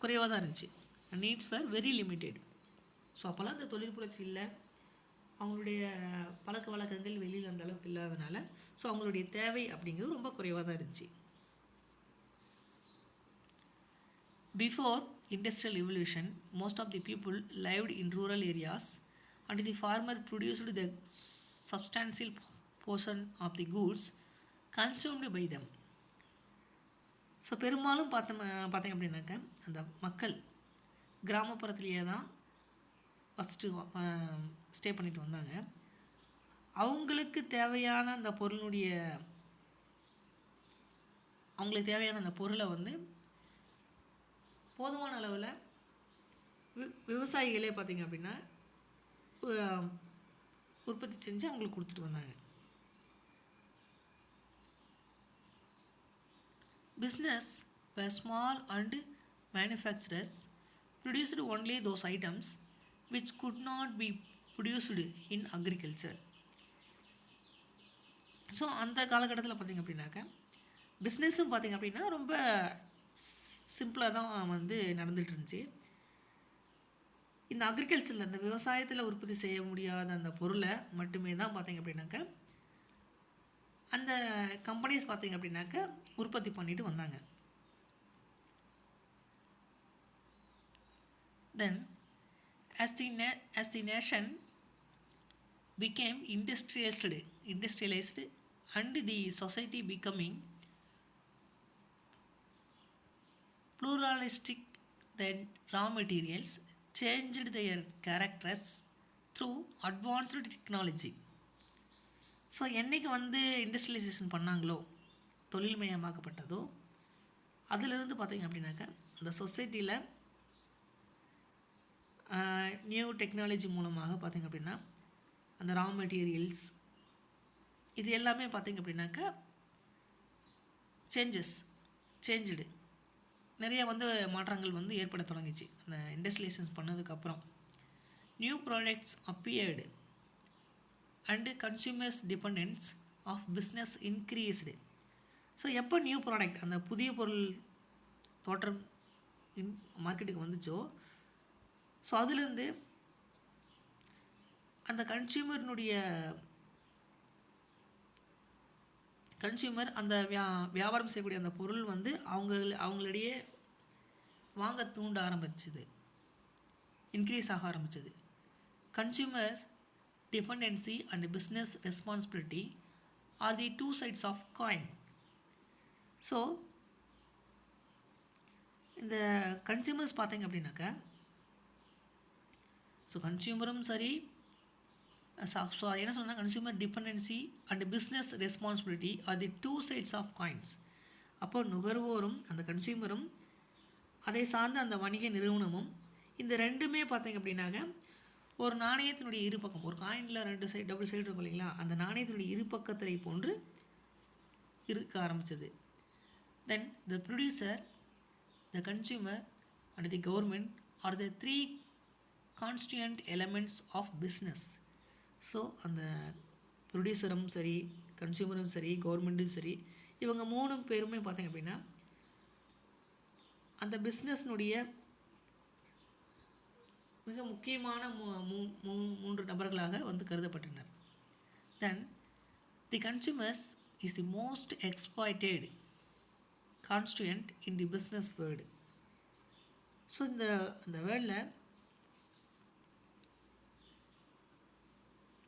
குறைவாக தான் இருந்துச்சு. Needs were very limited. So அப்போல்லாம் அந்த தொழில் புரட்சி இல்லை, அவங்களுடைய பழக்க வழக்கங்கள் வெளியில் அந்த அளவுக்கு இல்லாதனால ஸோ அவங்களுடைய தேவை அப்படிங்கிறது ரொம்ப குறைவாக தான் இருந்துச்சு. Before industrial evolution most of the people lived in rural areas and the farmer produced the substantial portion of the goods consumed by them. So பெரும்பாலும் பார்த்தீங்க அப்படின்னாக்க அந்த மக்கள் கிராமப்புறத்துலேயே தான் ஃபஸ்ட்டு ஸ்டே பண்ணிட்டு வந்தாங்க. அவங்களுக்கு தேவையான அந்த பொருளை வந்து போதுமான அளவில் விவசாயிகளே பார்த்திங்க அப்படின்னா உற்பத்தி செஞ்சு அவங்களுக்கு கொடுத்துட்டு வந்தாங்க. Business were small and manufacturers produced only those items which could not be produced in agriculture. So அந்த காலகட்டத்தில் பார்த்திங்க அப்படின்னாக்கா பிஸ்னஸும் பார்த்திங்க அப்படின்னா ரொம்ப சிம்பிளாக தான் வந்து நடந்துகிட்டு இருந்துச்சு. இந்த அக்ரிகல்ச்சரில் இந்த விவசாயத்தில் உற்பத்தி செய்ய முடியாத அந்த பொருளை மட்டுமே தான் பார்த்திங்க அப்படின்னாக்கா அந்த கம்பெனிஸ் பார்த்திங்க அப்படின்னாக்க உற்பத்தி பண்ணிட்டு வந்தாங்க. தென் as the nation became industrialized and the society becoming pluralistic, then raw materials changed their characters through advanced technology. So என்றைக்கு வந்து இண்டஸ்ட்ரியலைசேஷன் பண்ணாங்களோ, தொழில்மயமாக்கப்பட்டதோ, அதிலிருந்து பார்த்திங்க அப்படின்னாக்கா அந்த சொசைட்டியில் நியூ டெக்னாலஜி மூலமாக பார்த்திங்க அப்படின்னா அந்த ரா மெட்டீரியல்ஸ் இது எல்லாமே பார்த்திங்க அப்படின்னாக்கா சேஞ்சுடு நிறைய மாற்றங்கள் ஏற்பட தொடங்கிச்சு அந்த இண்டஸ்ட்ரியலைசேஷன் பண்ணதுக்கப்புறம். New products appeared and consumers dependence of business increased. So எப்போ நியூ ப்ராடக்ட் அந்த புதிய பொருள் தோற்றம் மார்க்கெட்டுக்கு வந்துச்சோ, ஸோ அதுலேருந்து அந்த கன்சியூமர் அந்த வியாபாரம் செய்யக்கூடிய அந்த பொருள் அவங்களிடையே வாங்க தூண்ட ஆரம்பிச்சது, இன்க்ரீஸ் ஆக ஆரம்பிச்சது. Consumer dependency and business responsibility are the two sides of coin. So இந்த கன்சியூமர்ஸ் பார்த்தீங்க அப்படின்னாக்கா, ஸோ கன்சியூமரும் சரி, ஸோ அது என்ன சொன்னால் consumer dependency and business responsibility are the two sides of coins. அப்போ நுகர்வோரும் அந்த கன்சியூமரும் அதை சார்ந்த அந்த வணிக நிறுவனமும் இந்த ரெண்டுமே பார்த்தீங்க அப்படின்னாக்க ஒரு நாணயத்தினுடைய இருபக்கம், ஒரு காயினில் 2 சைடு டபுள் சைடு இருக்கும் இல்லைங்களா, அந்த நாணயத்தினுடைய இருபக்கத்தை போன்று இருக்க ஆரம்பித்தது. Then the producer, the consumer and the government are the 3 constituent elements of business. So அந்த ப்ரொடியூசரும் சரி, கன்சியூமரும் சரி, கவர்மெண்ட்டும் சரி, இவங்க 3 பேருமே பார்த்திங்க அப்படின்னா அந்த பிஸ்னஸ்னுடைய மிக முக்கியமான 3 நபர்களாக கருதப்பட்டனர். Then the consumers is the most exploited constituent in the business world. So இந்த வேர்ல்டில்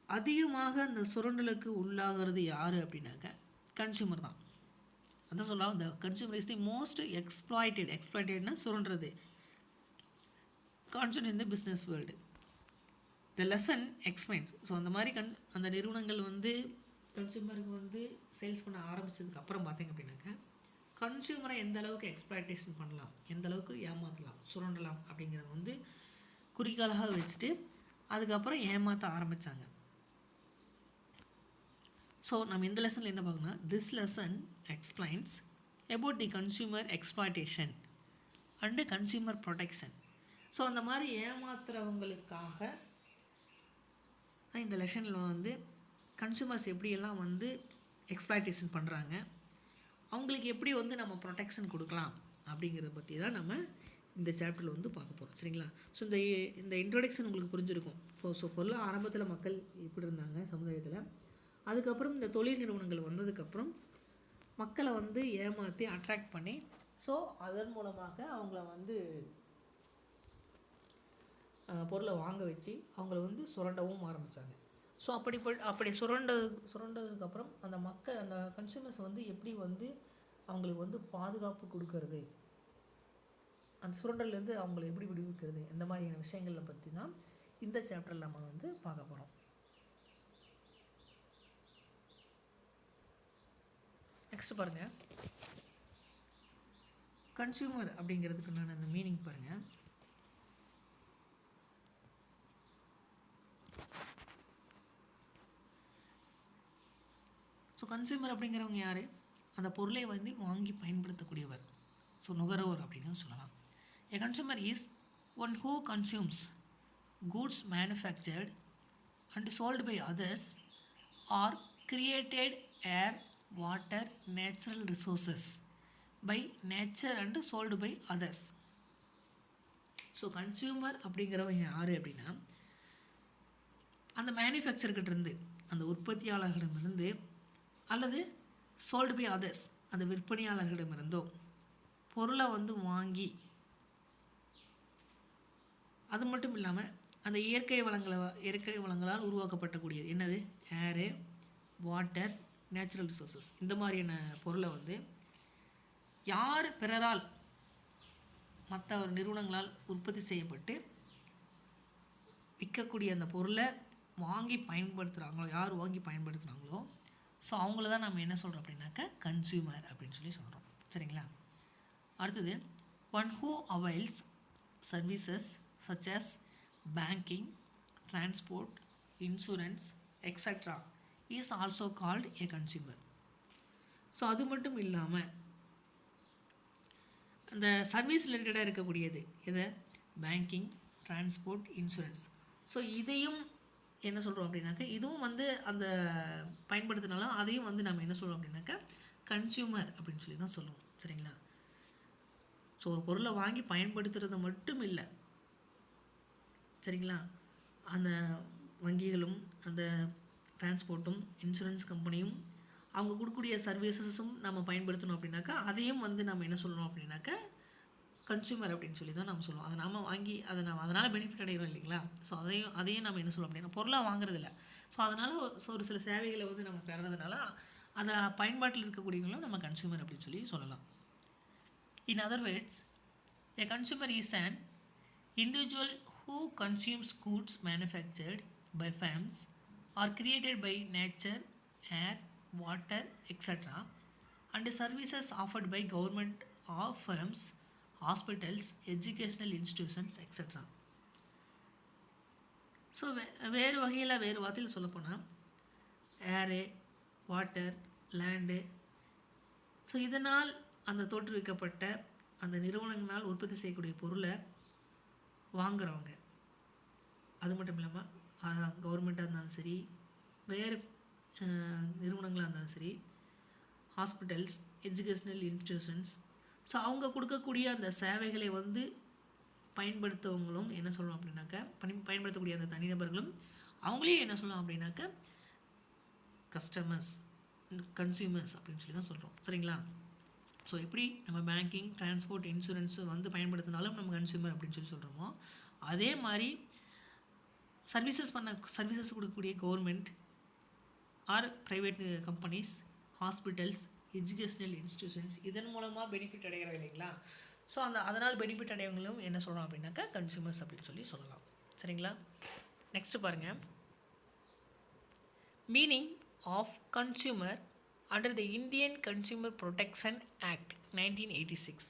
அதிகமாக அந்த சுரண்டலுக்கு உள்ளாகிறது யார் அப்படின்னாக்க கன்சியூமர் தான். அதான் சொல்லலாம், இந்த கன்சியூமர் இஸ் தி மோஸ்ட் எக்ஸ்ப்ளாய்டட்னா சுரண்டுறது, constant in the business world. The lesson explains. So அந்த மாதிரி அந்த நிறுவனங்கள் கன்சியூமருக்கு சேல்ஸ் பண்ண ஆரம்பித்ததுக்கு அப்புறம் பார்த்திங்க அப்படின்னாக்கா கன்சியூமரை எந்த அளவுக்கு எக்ஸ்ப்ளாய்டேஷன் பண்ணலாம், எந்த அளவுக்கு ஏமாற்றலாம், சுரண்டலாம் அப்படிங்கிறத குறிக்காலாக வச்சுட்டு அதுக்கப்புறம் ஏமாற்ற ஆரம்பித்தாங்க. ஸோ நம்ம இந்த லெசனில் என்ன பார்க்கணும்னா, this lesson explains about the consumer exploitation and consumer protection. So அந்த மாதிரி ஏமாத்துறவங்களுக்காக இந்த லெசனில் கன்சியூமர்ஸ் எப்படியெல்லாம் எக்ஸ்ப்ளாய்டேஷன் பண்ணுறாங்க, அவங்களுக்கு எப்படி நம்ம ப்ரொடெக்ஷன் கொடுக்கலாம் அப்படிங்கிறத பற்றி தான் நம்ம இந்த சாப்டரில் பார்க்க போகிறோம். சரிங்களா? ஸோ இந்த இன்ட்ரோடக்ஷன் உங்களுக்கு புரிஞ்சிருக்கும். ஸோ பொருள் ஆரம்பத்தில் மக்கள் எப்படி இருந்தாங்க சமுதாயத்தில், அதுக்கப்புறம் இந்த தொழில் நிறுவனங்கள் வந்ததுக்கப்புறம் மக்களை ஏமாற்றி அட்ராக்ட் பண்ணி ஸோ அதன் மூலமாக அவங்கள பொருளை வாங்க வச்சு அவங்கள சுரண்டவும் ஆரம்பித்தாங்க. ஸோ அப்படி சுரண்டதுக்கப்புறம் அந்த அந்த கன்சியூமர்ஸ் எப்படி அவங்களுக்கு பாதுகாப்பு கொடுக்கறது, அந்த சுரண்டல்லேருந்து அவங்களை எப்படி விடுவிக்கிறது, இந்த மாதிரியான விஷயங்களை பற்றி தான் இந்த சாப்டரில் நம்ம பார்க்க போகிறோம். நெக்ஸ்ட் பாருங்கள், கன்சியூமர் அப்படிங்கிறதுக்கு நான் அந்த மீனிங் பாருங்கள். ஸோ கன்சியூமர் அப்படிங்கிறவங்க யார்? அந்த பொருளை வாங்கி பயன்படுத்தக்கூடியவர். ஸோ நுகர்வோர் அப்படின்னு சொல்லலாம். A consumer is one who consumes goods manufactured and sold by others or created air, water, natural resources by nature and sold by others. So consumer அப்படிங்கிறவங்க யார் அப்படின்னா, அந்த மேனுஃபேக்சர்கிட்டேருந்து, அந்த உற்பத்தியாளர்களிடமிருந்து அல்லது சோல்டு பை அதர்ஸ், அந்த விற்பனையாளர்களிடமிருந்தோ பொருளை வாங்கி, அது மட்டும் இல்லாமல் அந்த இயற்கை வளங்களால் உருவாக்கப்பட்டக்கூடியது என்னது, ஏரு, வாட்டர், நேச்சுரல் ரிசோர்ஸஸ், இந்த மாதிரியான பொருளை யார் பிறரால் மற்ற ஒரு நிறுவனங்களால் உற்பத்தி செய்யப்பட்டு விற்கக்கூடிய அந்த பொருளை வாங்கி பயன்படுத்துகிறாங்களோ, யார் வாங்கி பயன்படுத்துகிறாங்களோ, ஸோ அவங்கள தான் நம்ம என்ன சொல்கிறோம் அப்படின்னாக்கா கன்சியூமர் அப்படின்னு சொல்கிறோம். சரிங்களா? அடுத்தது one who avails services such as banking, transport, insurance extra is also called A consumer. So அது மட்டும் இல்லாமல் அந்த சர்வீஸ் ரிலேட்டடாக இருக்கக்கூடியது எதை, பேங்கிங், டிரான்ஸ்போர்ட், இன்சூரன்ஸ். ஸோ இதையும் என்ன சொல்கிறோம் அப்படின்னாக்கா, இதுவும் வந்து அந்த பயன்படுத்தினாலும் அதையும் வந்து நம்ம என்ன சொல்கிறோம் அப்படின்னாக்கா கன்சியூமர் அப்படின்னு சொல்லி தான் சொல்லுவோம். சரிங்களா? ஸோ ஒரு பொருளை வாங்கி பயன்படுத்துறது மட்டும் இல்லை, சரிங்களா, அந்த வங்கிகளும் அந்த டிரான்ஸ்போர்ட்டும் இன்சூரன்ஸ் கம்பெனியும் அவங்க கொடுக்கக்கூடிய சர்வீசஸும் நம்ம பயன்படுத்தணும் அப்படின்னாக்கா அதையும் வந்து நம்ம என்ன சொல்லணும் அப்படின்னாக்கா கன்சியூமர் அப்படின்னு சொல்லி தான் நம்ம சொல்லுவோம். அதை நாம் வாங்கி அதை நம்ம அதனால் பெனிஃபிட் அடைகிறோம் இல்லைங்களா? ஸோ அதையும் நம்ம என்ன சொல்லுவோம் அப்படின்னா பொருளாக வாங்குறதில்ல. ஸோ அதனால் ஒரு சில சேவைகளை வந்து நம்ம பெறதுனால அதை பயன்பாட்டில் இருக்கக்கூடியவங்களும் நம்ம கன்சியூமர் அப்படின்னு சொல்லி சொல்லலாம். In other words, a consumer is an individual who consumes goods manufactured by firms or created by nature, air, water, etc. and services offered by government or firms, hospitals, educational institutions, etc. So வேறு வகையில் வேறு வார்த்தையில் சொல்லப்போனால் ஏரு, water, land, so இதனால் அந்த தோற்றுவிக்கப்பட்ட அந்த நிறுவனங்களால் உற்பத்தி செய்யக்கூடிய பொருளை வாங்குறவங்க, அது மட்டும் இல்லாமல் கவர்மெண்ட்டாக இருந்தாலும் சரி, வேறு நிறுவனங்களாக இருந்தாலும் சரி, ஹாஸ்பிட்டல்ஸ், எஜுகேஷ்னல் இன்ஸ்டிடியூஷன்ஸ், ஸோ அவங்க கொடுக்கக்கூடிய அந்த சேவைகளை வந்து பயன்படுத்தவங்களும் என்ன சொல்லணும் அப்படின்னாக்கா பயன்படுத்தக்கூடிய அந்த தனிநபர்களும் அவங்களையும் என்ன சொல்லலாம் அப்படின்னாக்கா கஸ்டமர்ஸ், கன்சியூமர்ஸ் அப்படின்னு சொல்லி தான் சொல்கிறோம். சரிங்களா? ஸோ எப்படி நம்ம பேங்கிங், டிரான்ஸ்போர்ட், இன்சூரன்ஸு வந்து பயன்படுத்தினாலும் நம்ம கன்சியூமர் அப்படின்னு சொல்லி சொல்கிறோமோ, அதே மாதிரி சர்வீசஸ் கொடுக்கக்கூடிய government R private companies, hospitals, educational institutions இதன் மூலமாக பெனிஃபிட் அடைகிறாங்க இல்லைங்களா? ஸோ அதனால் பெனிஃபிட் அடையவங்களும் என்ன சொல்கிறோம் அப்படின்னாக்கா கன்சியூமர்ஸ் அப்படின்னு சொல்லி சொல்லலாம். சரிங்களா? நெக்ஸ்ட்டு பாருங்கள், meaning of consumer under the Indian Consumer Protection Act 1986.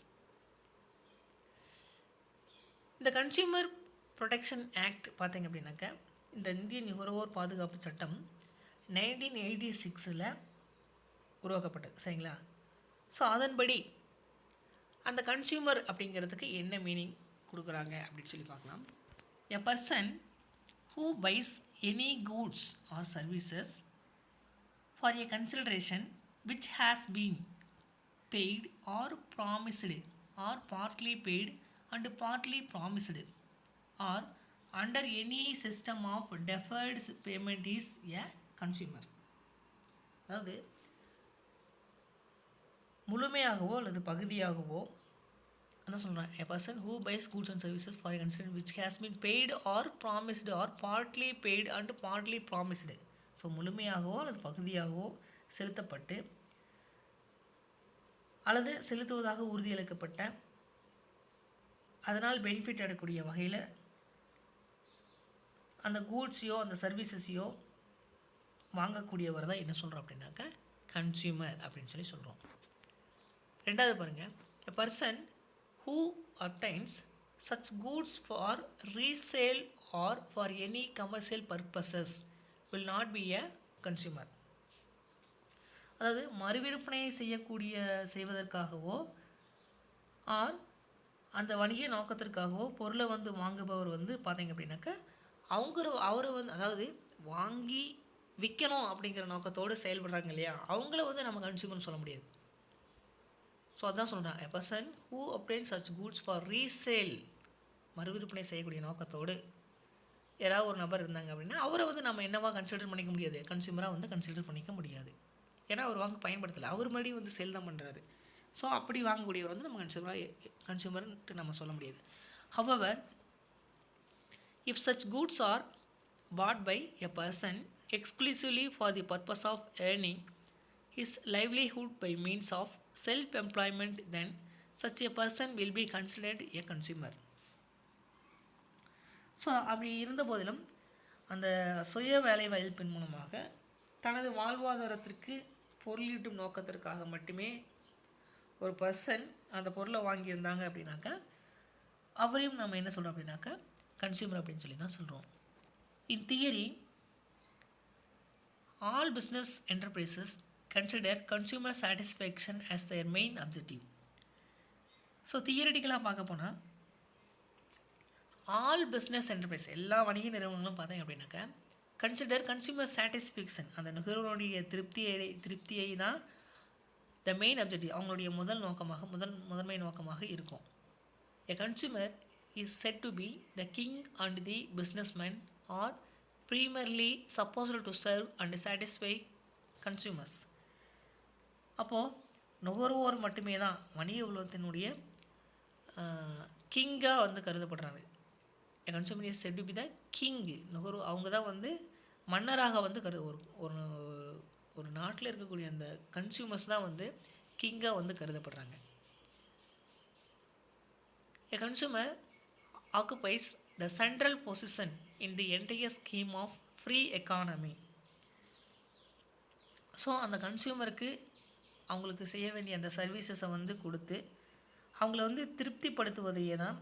இந்த கன்சியூமர் ப்ரொடெக்ஷன் ஆக்ட் பார்த்தீங்க அப்படின்னாக்கா இந்த இந்திய நுகர்வோர் பாதுகாப்பு சட்டம் 1986 உருவாக்கப்பட்டது. சரிங்களா? ஸோ அதன்படி அந்த கன்சியூமர் அப்படிங்கிறதுக்கு என்ன மீனிங் கொடுக்குறாங்க அப்படின்னு சொல்லி பார்க்கலாம். A person who buys any goods or services for a consideration which has been paid or promised or partly paid and partly promised or under any system of deferred payment is a consumer. அதாவது முழுமையாகவோ அல்லது பகுதியாகவோ என்ன சொல்கிறேன், a person who buys goods and services for a consideration which has been paid or promised or partly paid and partly promised. So முழுமையாகவோ அல்லது பகுதியாகவோ செலுத்தப்பட்டு அல்லது செலுத்துவதாக உறுதியளிக்கப்பட்ட அதனால் பெனிஃபிட் அடையக்கூடிய வகையில் அந்த கூட்ஸையோ அந்த சர்வீசஸையோ வாங்கக்கூடியவர் தான் என்ன சொல்கிறோம் அப்படின்னாக்கா கன்சியூமர் அப்படின்னு சொல்லி சொல்கிறோம். ரெண்டாவது பாருங்கள், a person who obtains such goods for resale or for any commercial purposes will not be a consumer. அதாவது மறுவிற்பனை செய்வதற்காகவோ ஆர் அந்த வணிக நோக்கத்திற்காகவோ பொருளை வந்து வாங்குபவர் வந்து பார்த்தீங்க அப்படின்னாக்கா அவரை வந்து அதாவது வாங்கி விற்கணும் அப்படிங்கிற நோக்கத்தோடு செயல்படுறாங்க இல்லையா, அவங்கள வந்து நம்ம கன்சியூமர்னு சொல்ல முடியாது. ஸோ அதான் சொல்கிறேன், a person who obtains such goods for resale, மறுவிற்பனை செய்யக்கூடிய நோக்கத்தோடு யாராவது ஒரு நபர் இருந்தாங்க அப்படின்னா அவரை வந்து நம்ம என்னவா கன்சிடர் பண்ணிக்க முடியாது, கன்சியூமராக வந்து கன்சிடர் பண்ணிக்க முடியாது. ஏன்னா அவர் வாங்க பயன்படுத்தலை, அவர் மறுபடியும் வந்து சேல் தான் பண்ணுறாரு. ஸோ அப்படி வாங்கக்கூடியவர் வந்து நம்ம கன்சியூமர்ன்ட்டு நம்ம சொல்ல முடியாது. However if such goods are bought by a person exclusively for the purpose of earning his livelihood by means of self employment then such a person will be considered a consumer. So அப்படி இருந்த போதிலும் அந்த சுய வேலைவாய்ப்பின் மூலமாக தனது வாழ்வாதாரத்திற்கு பொருளீட்டும் நோக்கத்திற்காக மட்டுமே ஒரு பர்சன் அந்த பொருளை வாங்கியிருந்தாங்க அப்படின்னாக்கா அவரையும் நம்ம என்ன சொல்கிறோம் அப்படின்னாக்கா கன்சியூமர் அப்படின்னு சொல்லி தான் சொல்கிறோம். இன் theory all business enterprises consider consumer satisfaction as their main objective. So தியரிட்டிக்கலாக பார்க்க போனால் ஆல் பிஸ்னஸ் என்டர்பிரைஸ் எல்லா வணிக நிறுவனங்களும் பார்த்தீங்க அப்படின்னாக்கா கன்சிடர் கன்சியூமர் சாட்டிஸ்ஃபேக்ஷன் அந்த நுகர்வோருடைய திருப்தியை தான் த மெயின் அப்ஜெக்டிவ் அவங்களுடைய முதன்மை நோக்கமாக இருக்கும். A consumer is said to be the king and the businessman are primarily supposed to serve and satisfy consumers. அப்போது நுகர்வோர் மட்டுமே தான் வணிக உலகத்தினுடைய கிங்காக வந்து கருதப்படுறாங்க. Consumer is said to be the king. நுகர்வோர் அவங்க தான் வந்து மன்னராக வந்து ஒரு நாட்டில் இருக்கக்கூடிய அந்த கன்சியூமர்ஸ் தான் வந்து கிங்காக வந்து கருதப்படுறாங்க. A consumer occupies the central position in the entire scheme of free economy. So அந்த கன்சியூமருக்கு அவங்களுக்கு செய்ய வேண்டிய அந்த சர்வீசஸை வந்து கொடுத்து அவங்கள வந்து திருப்திப்படுத்துவதையே தான்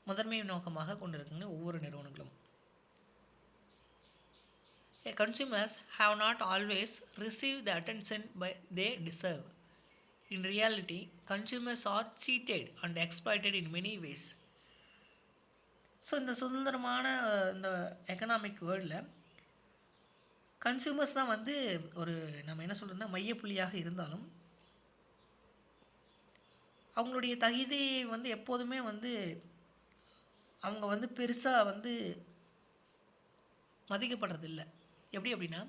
முதன்மை நோக்கமாக கொண்டிருக்குங்க ஒவ்வொரு நிறுவனங்களும். Consumers have not always received the attention they deserve. In reality, consumers are cheated and exploited in many ways. So இந்த சுதந்திரமான இந்த எக்கனாமிக் வேர்ல்டில் கன்சியூமர்ஸ் தான் வந்து ஒரு நம்ம என்ன சொல்கிறோம்னா மையப்புள்ளியாக இருந்தாலும் அவங்களுடைய தகுதி வந்து எப்போதுமே வந்து அவங்க வந்து பெருசாக வந்து மதிக்கப்படுறதில்லை. எப்படி அப்படின்னா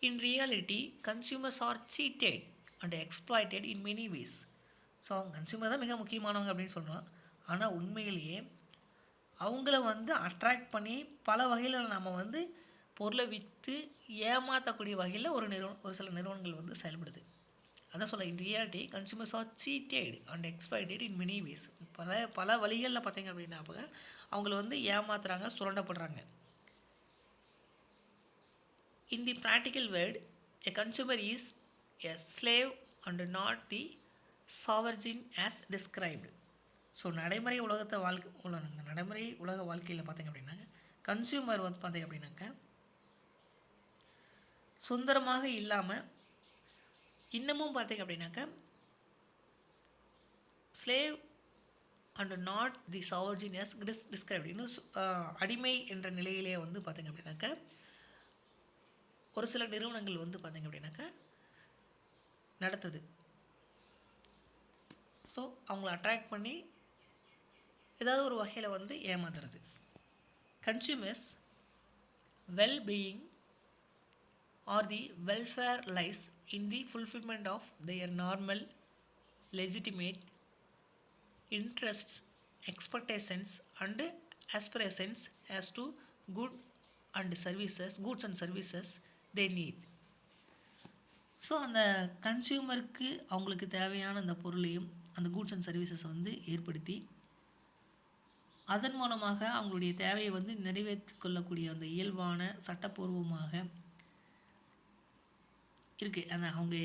in reality consumers are cheated and exploited in many ways. So அவங்க கன்சியூமர் தான் மிக முக்கியமானவங்க அப்படின்னு சொல்கிறோம். ஆனால் உண்மையிலேயே அவங்கள வந்து அட்ராக்ட் பண்ணி பல வகையில் நம்ம வந்து பொருளை விற்று ஏமாற்றக்கூடிய வகையில் ஒரு சில நிறுவனங்கள் வந்து செயல்படுது. அதான் சொல்ல in reality consumers are cheated and exploited in many ways. பல வழிகளில் பார்த்தீங்க அப்படின்னா அவங்கள வந்து ஏமாத்துறாங்க, சுரண்டப்படுறாங்க. In the practical world, a consumer is a slave and not the sovereign as described. So நடைமுறை உலக வாழ்க்கையில் பார்த்தீங்க அப்படின்னா கன்சியூமர் வந்து பார்த்தீங்க அப்படின்னாக்க சுதந்திரமாக இல்லாமல் இன்னமும் பார்த்தீங்க அப்படின்னாக்க slave and not the sovereign as described. இன்னும் அடிமை என்ற நிலையிலே வந்து பார்த்தீங்க அப்படின்னாக்க ஒரு சில நிறுவனங்கள் வந்து பார்த்தீங்க அப்படின்னாக்கா நடத்துது. ஸோ அவங்கள அட்ராக்ட் பண்ணி ஏதாவது ஒரு வகையில் வந்து ஏமாத்துறது. Consumers wellbeing or the welfare lies in the fulfilment of their normal legitimate interests expectations and aspirations as to goods and services they need. So அந்த கன்சியூமருக்கு அவங்களுக்கு தேவையான அந்த பொருளையும் அந்த கூட்ஸ் அண்ட் சர்வீசஸை வந்து ஏற்படுத்தி அதன் மூலமாக அவங்களுடைய தேவையை வந்து நிறைவேற்றி கொள்ளக்கூடிய அந்த இயல்பான சட்டப்பூர்வமாக இருக்குது. அந்த அவங்க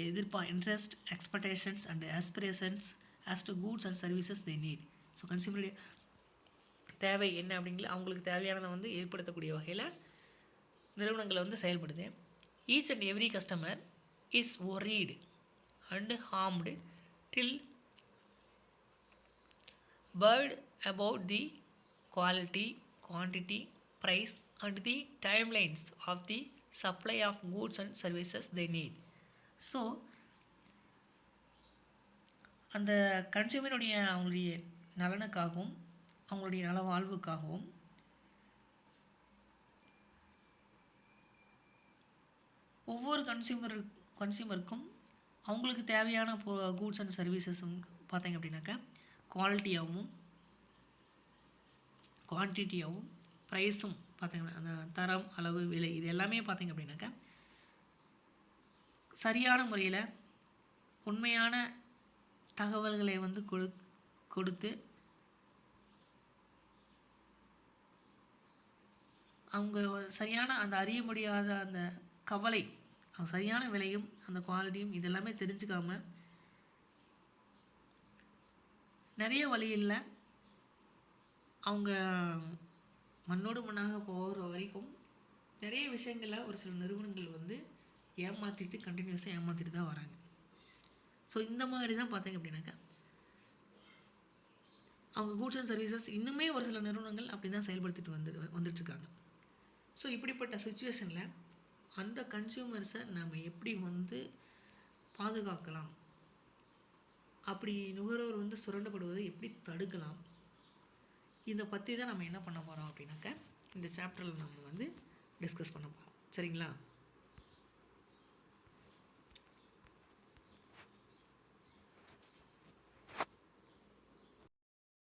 interest expectations and aspirations as to goods and services they need. So கன்சியூமருடைய தேவை என்ன அப்படிங்கிற அவங்களுக்கு தேவையானதை வந்து ஏற்படுத்தக்கூடிய வகையில் நிறுவனங்களை வந்து செயல்படுது. Each and every customer is worried and harmed disturbed about the quality, quantity, price and the timelines of the supply of goods and services they need. So அந்த கன்சியூமருடைய அவங்களுடைய நலனுக்காகவும் அவங்களுடைய நல வாழ்வுக்காகவும் ஒவ்வொரு கன்சியூமருக்கும் அவங்களுக்கு தேவையான கூட்ஸ் அண்ட் சர்வீசஸும் பார்த்தீங்க அப்படின்னாக்கா குவாலிட்டியாகவும் குவான்டிட்டியாகவும் ப்ரைஸும் பார்த்தீங்கன்னா அந்த தரம், அளவு, விலை இது எல்லாமே பார்த்தீங்க அப்படின்னாக்கா சரியான முறையில் உண்மையான தகவல்களை வந்து கொடுத்து அவங்க சரியான அந்த அறிய முடியாத அந்த கவலை, சரியான விலையும் அந்த குவாலிட்டியும் இதெல்லாமே தெரிஞ்சுக்காமல் நிறைய வழியில் அவங்க மண்ணோடு மண்ணாக போகிற வரைக்கும் நிறைய விஷயங்களில் ஒரு சில நிறுவனங்கள் வந்து ஏமாற்றிட்டு கண்டினியூஸாக ஏமாற்றிட்டு தான் வராங்க. ஸோ இந்த மாதிரி தான் பார்த்தீங்க அப்படின்னாக்கா அவங்க கூட்ஸ் அண்ட் சர்வீசஸ் இன்னுமே ஒரு சில நிறுவனங்கள் அப்படி தான் செயல்படுத்திட்டு வந்துட்டுருக்காங்க. ஸோ இப்படிப்பட்ட சுச்சுவேஷனில் அந்த கன்சியூமர்ஸை நம்ம எப்படி வந்து பாதுகாக்கலாம், அப்படி நுகர்வோர் வந்து சுரண்டப்படுவதை எப்படி தடுக்கலாம், இதை பற்றி தான் நம்ம என்ன பண்ண போகிறோம் அப்படின்னாக்கா இந்த சாப்டரில் நம்ம வந்து டிஸ்கஸ் பண்ண போகிறோம். சரிங்களா?